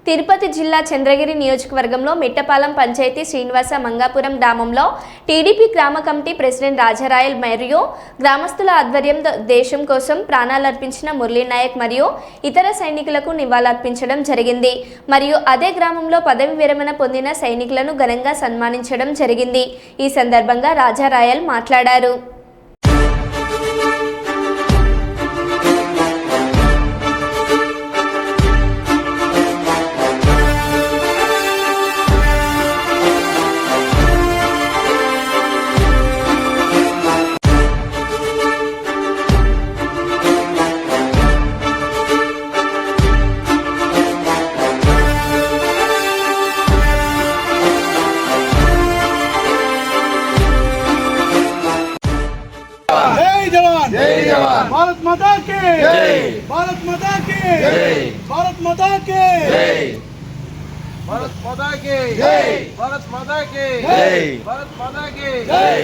తిరుపతి జిల్లా చంద్రగిరి నియోజకవర్గంలో మిట్టపాలెం పంచాయతీ శ్రీనివాస మంగాపురం గ్రామంలో టీడీపీ గ్రామ కమిటీ ప్రెసిడెంట్ రాజారాయల్ మరియు గ్రామస్తుల ఆధ్వర్యంలో దేశం కోసం ప్రాణాలర్పించిన మురళీనాయక్ మరియు ఇతర సైనికులకు నివాళులర్పించడం జరిగింది. మరియు అదే గ్రామంలో పదవి విరమణ పొందిన సైనికులను ఘనంగా సన్మానించడం జరిగింది. ఈ సందర్భంగా రాజారాయల్ మాట్లాడారు. भारत माता की जय, भारत माता की जय, भारत माता की जय, भारत माता की जय, भारत माता की जय, भारत माता की जय.